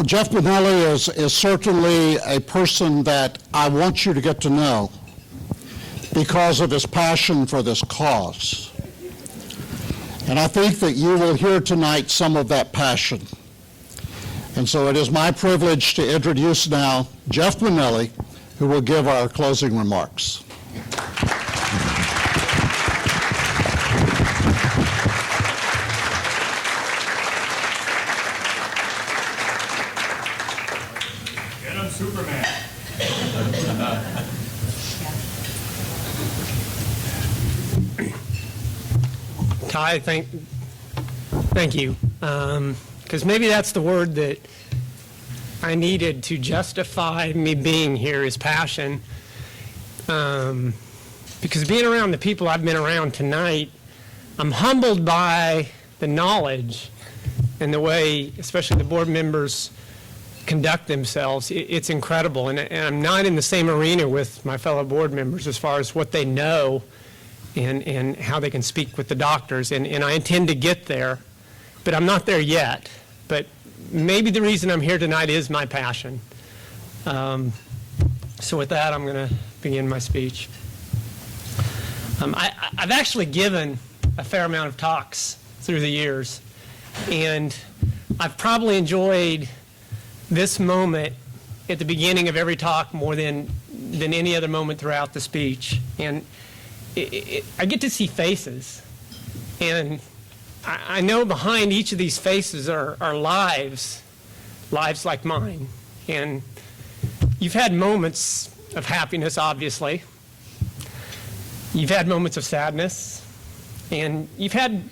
Jeff Benelli is certainly a person that I want you to get to know because of his passion for this cause. And I think that you will hear tonight some of that passion. And so it is my privilege to introduce now Jeff Benelli, who will give our closing remarks. Get him, Superman. Ty, thank you. Because maybe that's the word that I needed to justify me being here is passion. Because being around the people I've been around tonight, I'm humbled by the knowledge and the way, especially the board members, conduct themselves. It's incredible. And I'm not in the same arena with my fellow board members as far as what they know and how they can speak with the doctors. And I intend to get there, but I'm not there yet. But maybe the reason I'm here tonight is my passion. So with that, I'm going to begin my speech. I've actually given a fair amount of talks through the years, and I've probably enjoyed this moment at the beginning of every talk more than any other moment throughout the speech. And I get to see faces, and I know behind each of these faces are lives like mine. And you've had moments of happiness, obviously. You've had moments of sadness, and you've had,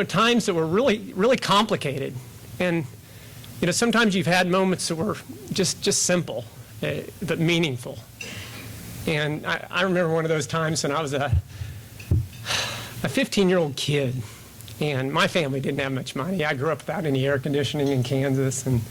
times that were really, really complicated. And, sometimes you've had moments that were just simple, but meaningful. And I remember one of those times when I was a 15-year-old kid, and my family didn't have much money. I grew up without any air conditioning in Kansas, and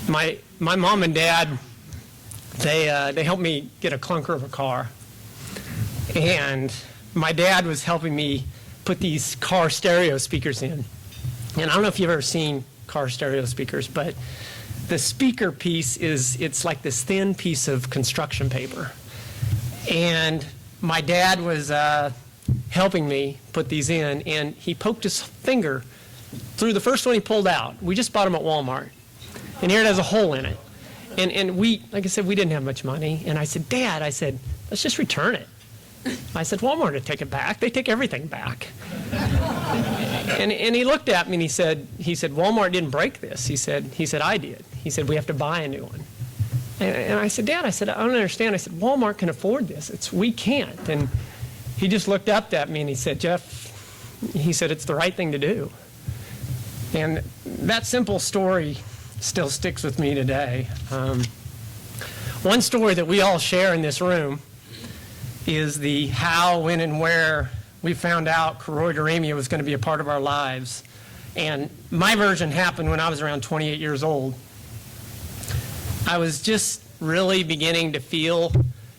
my mom and dad, they helped me get a clunker of a car. And my dad was helping me put these car stereo speakers in. And I don't know if you've ever seen car stereo speakers, but the speaker piece it's like this thin piece of construction paper. And my dad was helping me put these in, and he poked his finger through the first one he pulled out. We just bought them at Walmart. And here it has a hole in it. And we, like I said, we didn't have much money. And I said, Dad, let's just return it. I said, Walmart would take it back. They take everything back. And he looked at me and he said, Walmart didn't break this. He said, I did. He said, we have to buy a new one. And I said, Dad, I don't understand. I said, Walmart can afford this. We can't. And he just looked up at me and he said, Jeff, it's the right thing to do. And that simple story still sticks with me today. One story that we all share in this room is the how, when, and where we found out choroideremia was going to be a part of our lives. And my version happened when I was around 28 years old. I was just really beginning to feel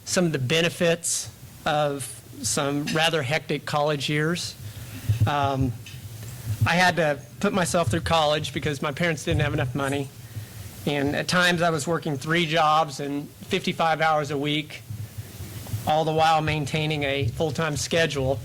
some of the benefits of some rather hectic college years. I had to put myself through college because my parents didn't have enough money. And at times I was working 3 jobs and 55 hours a week, all the while maintaining a full-time schedule,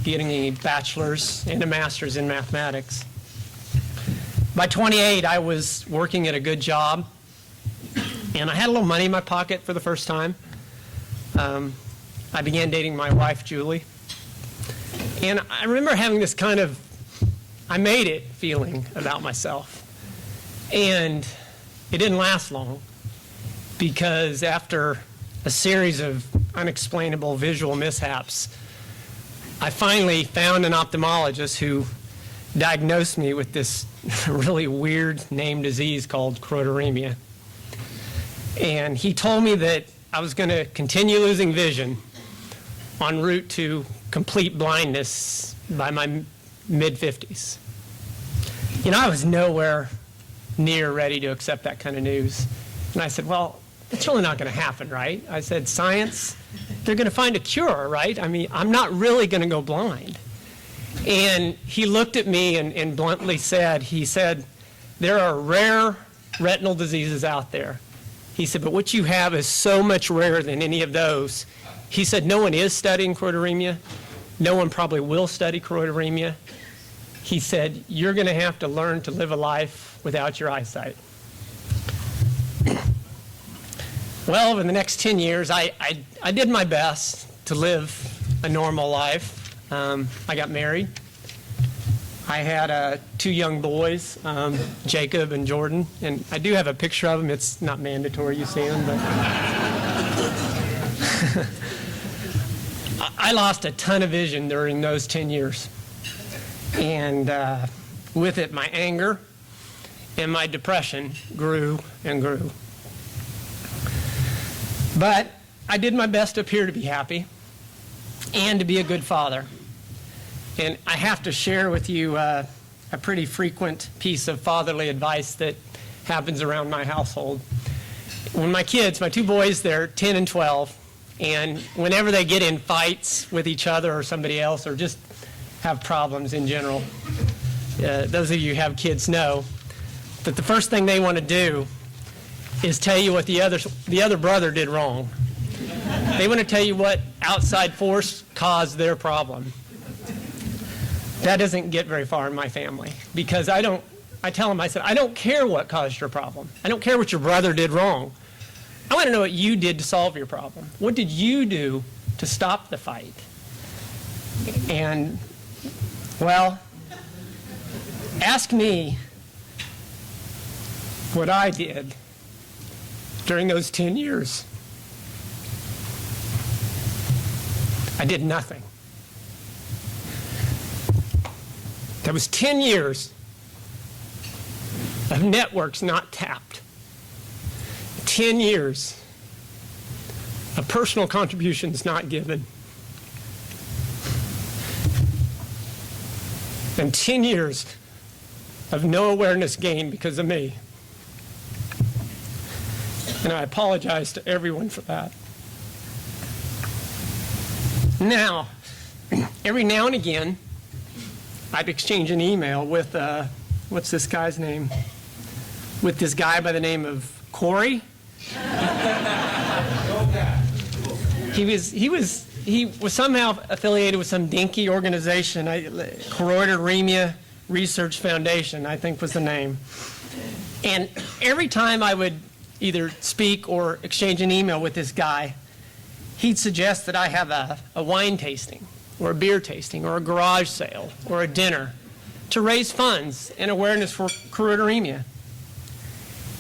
getting a bachelor's and a master's in mathematics. By 28, I was working at a good job, and I had a little money in my pocket for the first time. I began dating my wife, Julie. And I remember having this kind of, I made it feeling about myself. And it didn't last long, because after a series of unexplainable visual mishaps, I finally found an ophthalmologist who diagnosed me with this really weird named disease called choroideremia. And he told me that I was going to continue losing vision en route to complete blindness by my mid-50s. I was nowhere near ready to accept that kind of news. And I said, well, it's really not going to happen, right? I said, science, they're going to find a cure, right? I'm not really going to go blind. And he looked at me and bluntly said, there are rare retinal diseases out there. He said, but what you have is so much rarer than any of those. He said, no one is studying choroideremia. No one probably will study choroideremia. He said, you're going to have to learn to live a life without your eyesight. Well, over the next 10 years, I did my best to live a normal life. I got married. I had 2 young boys, Jacob and Jordan, and I do have a picture of them. It's not mandatory you see them, but I lost a ton of vision during those 10 years. And with it, my anger and my depression grew and grew. But I did my best to appear to be happy and to be a good father. And I have to share with you a pretty frequent piece of fatherly advice that happens around my household. When my kids, my 2 boys, they're 10 and 12, and whenever they get in fights with each other or somebody else or just have problems in general, those of you who have kids know that the first thing they want to do is tell you what the other brother did wrong. They want to tell you what outside force caused their problem. That doesn't get very far in my family because I tell them, I said, I don't care what caused your problem. I don't care what your brother did wrong. I want to know what you did to solve your problem. What did you do to stop the fight? And, well, ask me what I did during those 10 years. I did nothing. That was 10 years of networks not tapped. 10 years of personal contributions not given. And 10 years of no awareness gained because of me. And I apologize to everyone for that. Now, every now and again, I'd exchange an email with, what's this guy's name? With this guy by the name of Corey. He was somehow affiliated with some dinky organization, Choroideremia Research Foundation, I think was the name. And every time I would either speak or exchange an email with this guy, he'd suggest that I have a wine tasting or a beer tasting or a garage sale or a dinner to raise funds and awareness for choroideremia.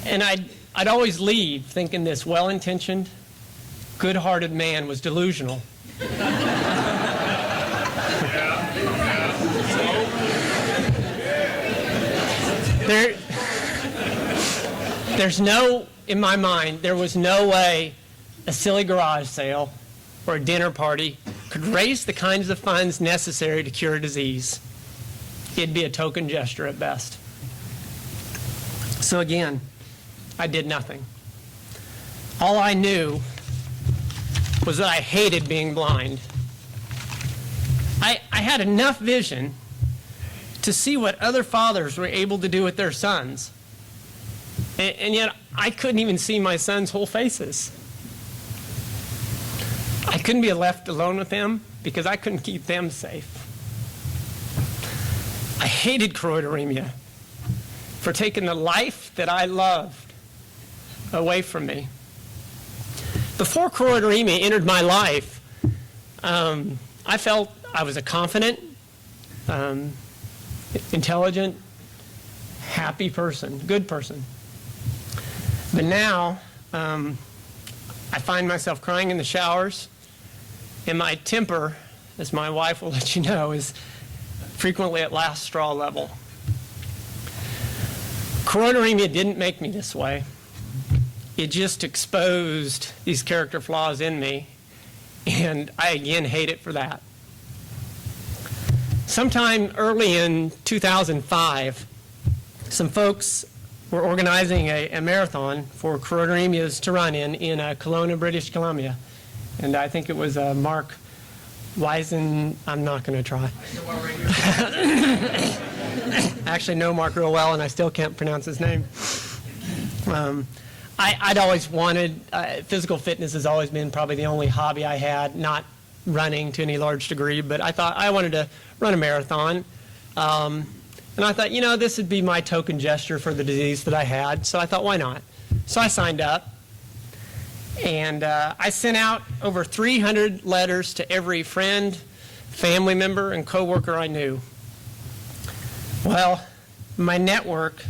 And I'd always leave thinking this well-intentioned, good-hearted man was delusional. There's no, in my mind, there was no way a silly garage sale or a dinner party could raise the kinds of funds necessary to cure a disease. It'd be a token gesture at best. So again, I did nothing. All I knew was that I hated being blind. I had enough vision to see what other fathers were able to do with their sons. And yet I couldn't even see my sons' whole faces. I couldn't be left alone with them because I couldn't keep them safe. I hated choroideremia for taking the life that I loved away from me. Before choroideremia entered my life, I felt I was a confident, intelligent, happy person, good person. But now, I find myself crying in the showers, and my temper, as my wife will let you know, is frequently at last straw level. Choroideremia didn't make me this way. It just exposed these character flaws in me, and I again hate it for that. Sometime early in 2005, some folks were organizing a marathon for choroideremias to run in Kelowna, British Columbia. And I think it was Mark Wisen, I'm not going to try. I actually know Mark real well, and I still can't pronounce his name. I'd always wanted, physical fitness has always been probably the only hobby I had, not running to any large degree, but I thought I wanted to run a marathon. And I thought, you know, this would be my token gesture for the disease that I had, so I thought, why not? So I signed up, and I sent out over 300 letters to every friend, family member, and coworker I knew. Well, my network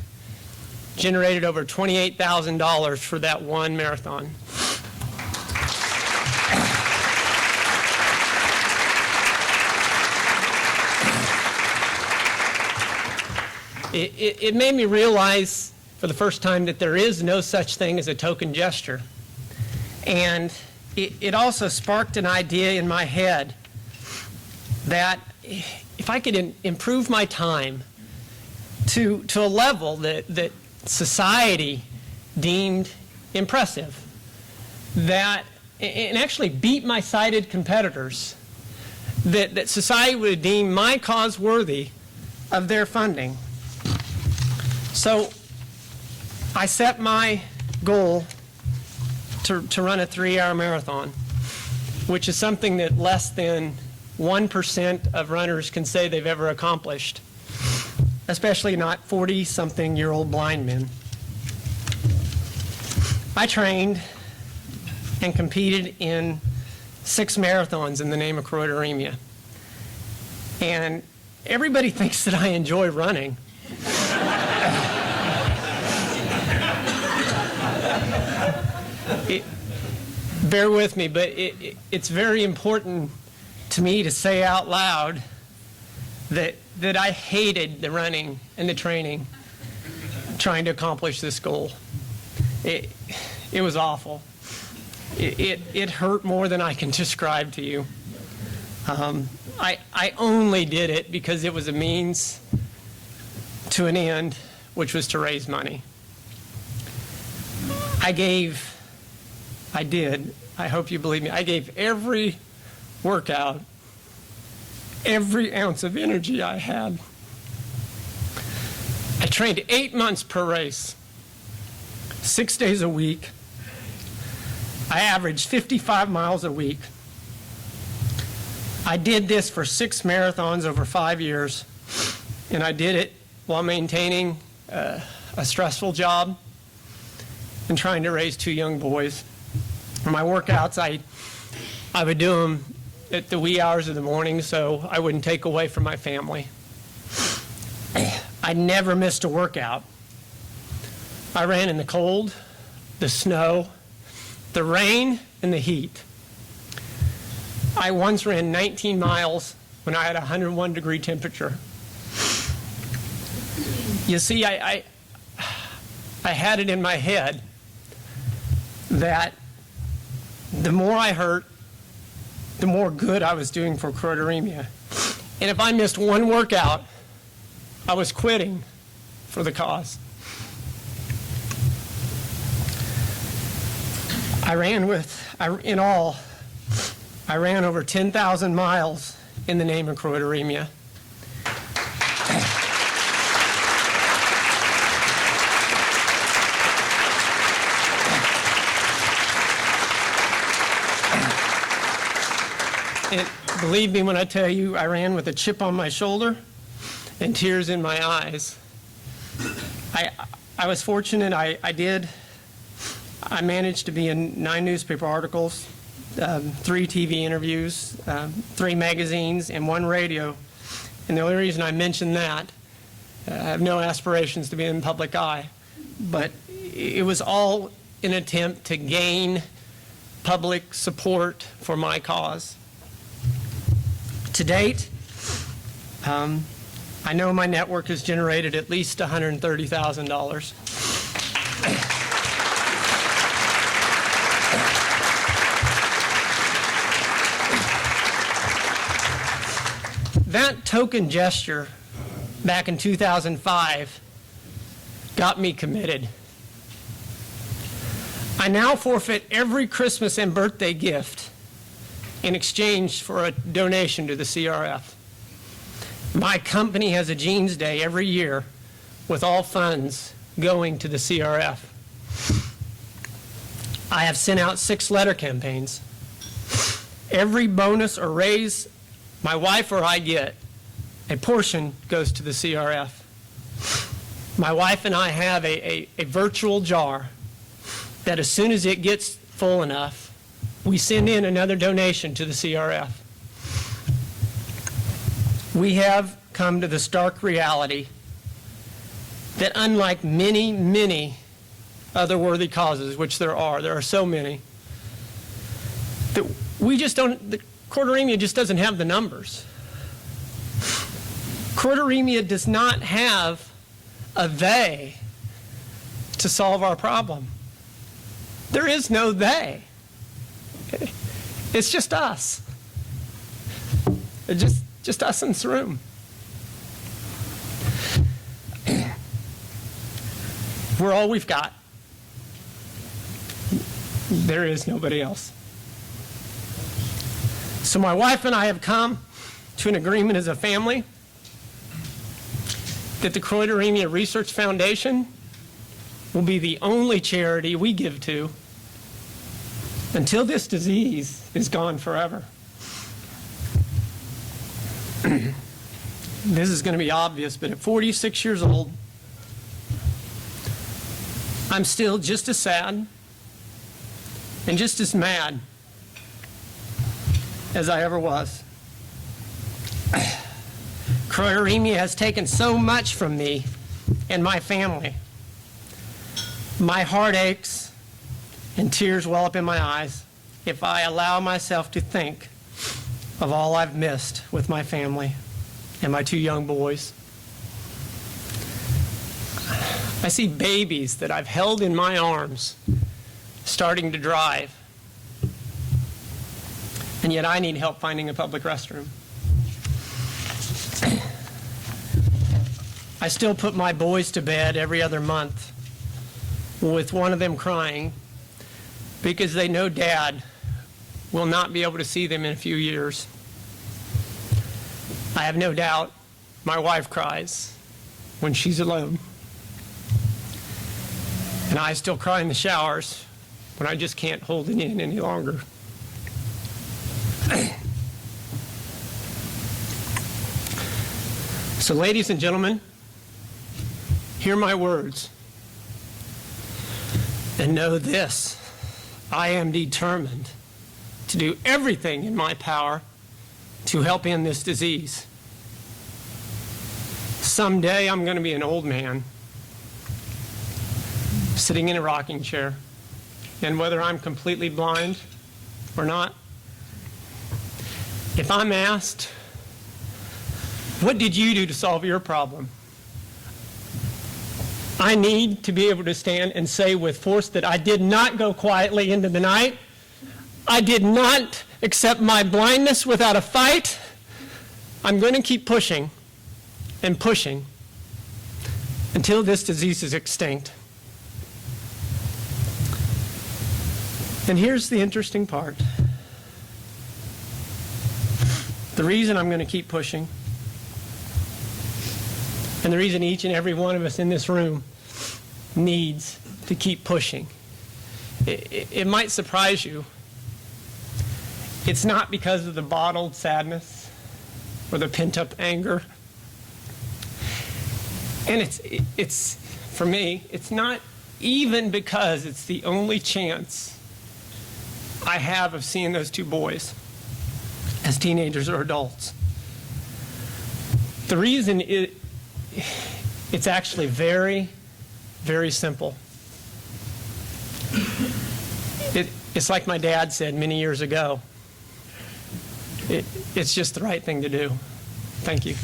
generated over $28,000 for that one marathon. It made me realize for the first time that there is no such thing as a token gesture. And it also sparked an idea in my head that if I could improve my time to a level that society deemed impressive, and actually beat my cited competitors, that society would deem my cause worthy of their funding. So I set my goal to run a 3-hour marathon, which is something that less than 1% of runners can say they've ever accomplished, especially not 40-something-year-old blind men. I trained and competed in 6 marathons in the name of choroideremia. And everybody thinks that I enjoy running. Bear with me, but it's very important to me to say out loud that I hated the running and the training trying to accomplish this goal. It was awful. It hurt more than I can describe to you. I only did it because it was a means to an end, which was to raise money. I hope you believe me, I gave every workout, every ounce of energy I had. I trained 8 months per race, 6 days a week. I averaged 55 miles a week. I did this for 6 marathons over 5 years, and I did it while maintaining a stressful job and trying to raise 2 young boys. My workouts, I would do them at the wee hours of the morning so I wouldn't take away from my family. I never missed a workout. I ran in the cold, the snow, the rain, and the heat. I once ran 19 miles when I had a 101-degree temperature. You see, I had it in my head that the more I hurt, the more good I was doing for choroideremia. And if I missed one workout, I was quitting for the cause. I ran over 10,000 miles in the name of choroideremia. And believe me when I tell you, I ran with a chip on my shoulder and tears in my eyes. I was fortunate. I managed to be in 9 newspaper articles, 3 TV interviews, 3 magazines, and 1 radio. And the only reason I mention that, I have no aspirations to be in the public eye, but it was all an attempt to gain public support for my cause. To date, I know my network has generated at least $130,000. That token gesture back in 2005 got me committed. I now forfeit every Christmas and birthday gift in exchange for a donation to the CRF. My company has a Jeans Day every year with all funds going to the CRF. I have sent out 6 letter campaigns. Every bonus or raise my wife or I get, a portion goes to the CRF. My wife and I have a virtual jar that as soon as it gets full enough, we send in another donation to the CRF. We have come to the stark reality that unlike many, many other worthy causes, which there are so many, that we just don't, the Chorderemia just doesn't have the numbers. Chorderemia does not have a they to solve our problem. There is no they. It's just us. It's just us in this room. We're all we've got. There is nobody else. So my wife and I have come to an agreement as a family that the Chorderemia Research Foundation will be the only charity we give to until this disease is gone forever. This is going to be obvious, but at 46 years old, I'm still just as sad and just as mad as I ever was. Chorderemia has taken so much from me and my family. My heart aches and tears well up in my eyes if I allow myself to think of all I've missed with my family and my 2 young boys. I see babies that I've held in my arms starting to drive, and yet I need help finding a public restroom. I still put my boys to bed every other month with one of them crying because they know Dad will not be able to see them in a few years. I have no doubt my wife cries when she's alone. And I still cry in the showers when I just can't hold it in any longer. So, ladies and gentlemen, hear my words and know this: I am determined to do everything in my power to help end this disease. Someday I'm going to be an old man sitting in a rocking chair, and whether I'm completely blind or not, if I'm asked, what did you do to solve your problem? I need to be able to stand and say with force that I did not go quietly into the night. I did not accept my blindness without a fight. I'm going to keep pushing and pushing until this disease is extinct. And here's the interesting part. The reason I'm going to keep pushing, and the reason each and every one of us in this room needs to keep pushing, it might surprise you. It's not because of the bottled sadness or the pent-up anger. And it's for me, it's not even because it's the only chance I have of seeing those 2 boys as teenagers or adults. The reason it's actually very, very simple. It's like my dad said many years ago. It's just the right thing to do. Thank you.